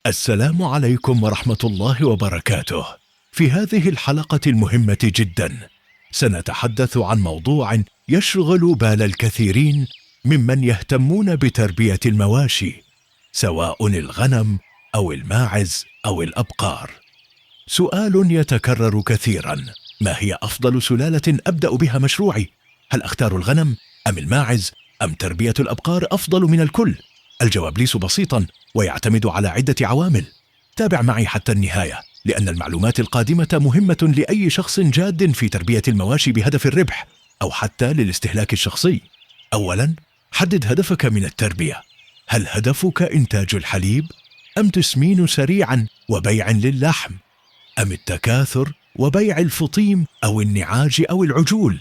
السلام عليكم ورحمة الله وبركاته. في هذه الحلقة المهمة جدا سنتحدث عن موضوع يشغل بال الكثيرين ممن يهتمون بتربية المواشي، سواء الغنم أو الماعز أو الأبقار. سؤال يتكرر كثيرا: ما هي أفضل سلالة أبدأ بها مشروعي؟ هل أختار الغنم أم الماعز أم تربية الأبقار أفضل من الكل؟ الجواب ليس بسيطا ويعتمد على عدة عوامل. تابع معي حتى النهاية، لأن المعلومات القادمة مهمة لأي شخص جاد في تربية المواشي بهدف الربح أو حتى للاستهلاك الشخصي. أولا، حدد هدفك من التربية. هل هدفك إنتاج الحليب أم تسمين سريعا وبيع للحم، أم التكاثر وبيع الفطيم أو النعاج أو العجول؟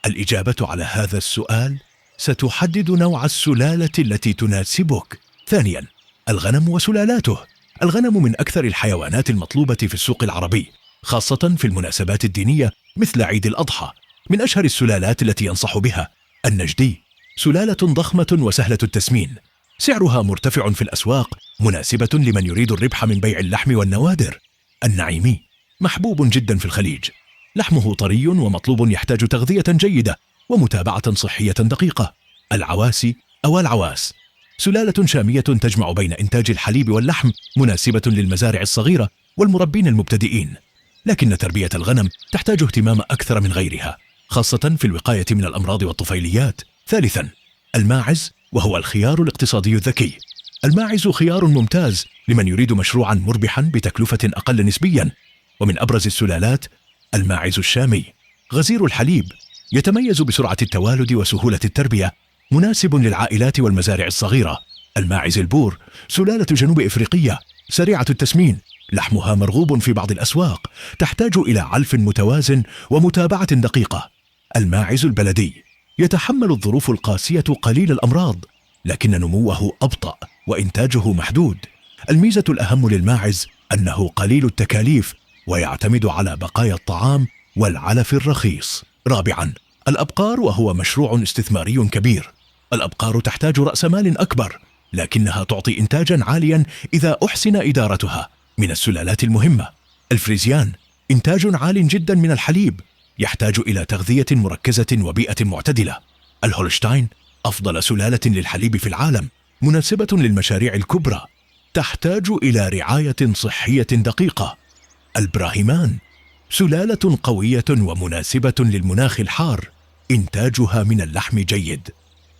الإجابة على هذا السؤال ستحدد نوع السلالة التي تناسبك. ثانيا، الغنم وسلالاته. الغنم من أكثر الحيوانات المطلوبة في السوق العربي، خاصة في المناسبات الدينية مثل عيد الأضحى. من أشهر السلالات التي ينصح بها النجدي، سلالة ضخمة وسهلة التسمين، سعرها مرتفع في الأسواق، مناسبة لمن يريد الربح من بيع اللحم والنوادر. النعيمي، محبوب جدا في الخليج، لحمه طري ومطلوب، يحتاج تغذية جيدة ومتابعة صحية دقيقة. العواسي أو العواس، سلالة شامية تجمع بين إنتاج الحليب واللحم، مناسبة للمزارع الصغيرة والمربين المبتدئين. لكن تربية الغنم تحتاج اهتمام أكثر من غيرها، خاصة في الوقاية من الأمراض والطفيليات. ثالثا، الماعز، وهو الخيار الاقتصادي الذكي. الماعز خيار ممتاز لمن يريد مشروعا مربحا بتكلفة أقل نسبيا. ومن أبرز السلالات الماعز الشامي، غزير الحليب، يتميز بسرعة التوالد وسهولة التربية، مناسب للعائلات والمزارع الصغيرة. الماعز البور، سلالة جنوب إفريقية، سريعة التسمين، لحمها مرغوب في بعض الأسواق، تحتاج إلى علف متوازن ومتابعة دقيقة. الماعز البلدي، يتحمل الظروف القاسية قليل الأمراض، لكن نموه أبطأ وإنتاجه محدود. الميزة الأهم للماعز أنه قليل التكاليف ويعتمد على بقايا الطعام والعلف الرخيص. رابعا، الأبقار، وهو مشروع استثماري كبير. الأبقار تحتاج رأس مال أكبر، لكنها تعطي إنتاجا عاليا إذا أحسن إدارتها. من السلالات المهمة الفريزيان، إنتاج عال جدا من الحليب، يحتاج إلى تغذية مركزة وبيئة معتدلة. الهولشتاين، أفضل سلالة للحليب في العالم، مناسبة للمشاريع الكبرى، تحتاج إلى رعاية صحية دقيقة. البراهيمان، سلالة قوية ومناسبة للمناخ الحار، إنتاجها من اللحم جيد،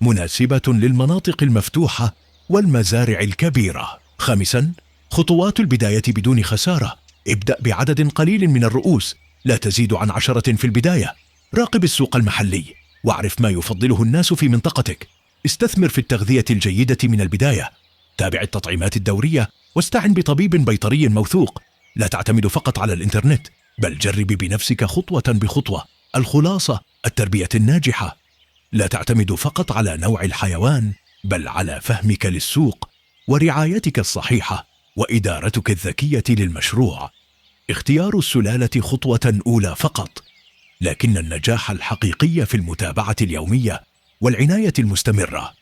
مناسبة للمناطق المفتوحة والمزارع الكبيرة. خامسا، خطوات البداية بدون خسارة. ابدأ بعدد قليل من الرؤوس، لا تزيد عن 10 في البداية. راقب السوق المحلي واعرف ما يفضله الناس في منطقتك. استثمر في التغذية الجيدة من البداية. تابع التطعيمات الدورية واستعن بطبيب بيطري موثوق. لا تعتمد فقط على الإنترنت، بل جرب بنفسك خطوة بخطوة. الخلاصة: التربية الناجحة لا تعتمد فقط على نوع الحيوان، بل على فهمك للسوق ورعايتك الصحيحة وإدارتك الذكية للمشروع. اختيار السلالة خطوة أولى فقط، لكن النجاح الحقيقي في المتابعة اليومية والعناية المستمرة.